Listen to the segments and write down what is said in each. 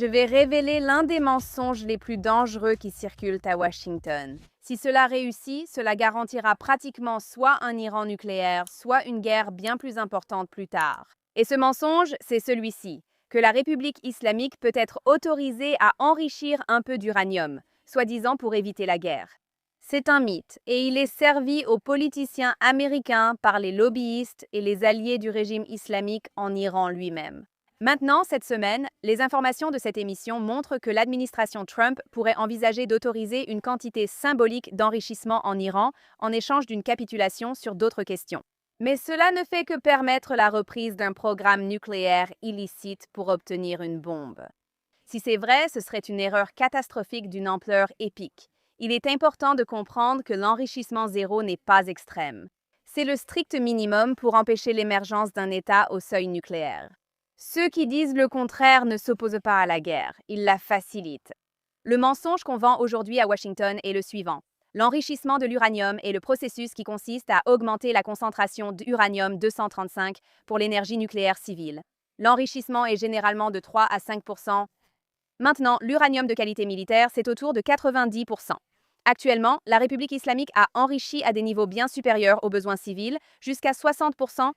je vais révéler l'un des mensonges les plus dangereux qui circulent à Washington. Si cela réussit, cela garantira pratiquement soit un Iran nucléaire, soit une guerre bien plus importante plus tard. Et ce mensonge, c'est celui-ci, que la République islamique peut être autorisée à enrichir un peu d'uranium, soi-disant pour éviter la guerre. C'est un mythe, et il est servi aux politiciens américains par les lobbyistes et les alliés du régime islamique en Iran lui-même. Maintenant, cette semaine, les informations de cette émission montrent que l'administration Trump pourrait envisager d'autoriser une quantité symbolique d'enrichissement en Iran en échange d'une capitulation sur d'autres questions. Mais cela ne fait que permettre la reprise d'un programme nucléaire illicite pour obtenir une bombe. Si c'est vrai, ce serait une erreur catastrophique d'une ampleur épique. Il est important de comprendre que l'enrichissement zéro n'est pas extrême. C'est le strict minimum pour empêcher l'émergence d'un État au seuil nucléaire. Ceux qui disent le contraire ne s'opposent pas à la guerre, ils la facilitent. Le mensonge qu'on vend aujourd'hui à Washington est le suivant. L'enrichissement de l'uranium est le processus qui consiste à augmenter la concentration d'uranium-235 pour l'énergie nucléaire civile. L'enrichissement est généralement de 3 à 5%. Maintenant, l'uranium de qualité militaire, c'est autour de 90%. Actuellement, la République islamique a enrichi à des niveaux bien supérieurs aux besoins civils, jusqu'à 60%.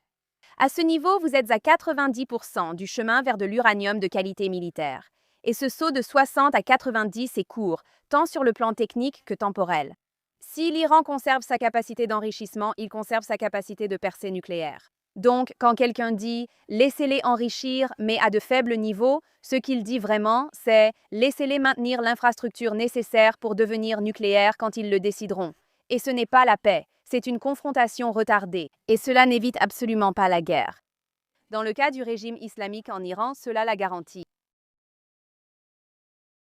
À ce niveau, vous êtes à 90% du chemin vers de l'uranium de qualité militaire. Et ce saut de 60 à 90 est court, tant sur le plan technique que temporel. Si l'Iran conserve sa capacité d'enrichissement, il conserve sa capacité de percée nucléaire. Donc, quand quelqu'un dit « laissez-les enrichir, mais à de faibles niveaux », ce qu'il dit vraiment, c'est « laissez-les maintenir l'infrastructure nécessaire pour devenir nucléaires quand ils le décideront ». Et ce n'est pas la paix, c'est une confrontation retardée, et cela n'évite absolument pas la guerre. Dans le cas du régime islamique en Iran, cela la garantit.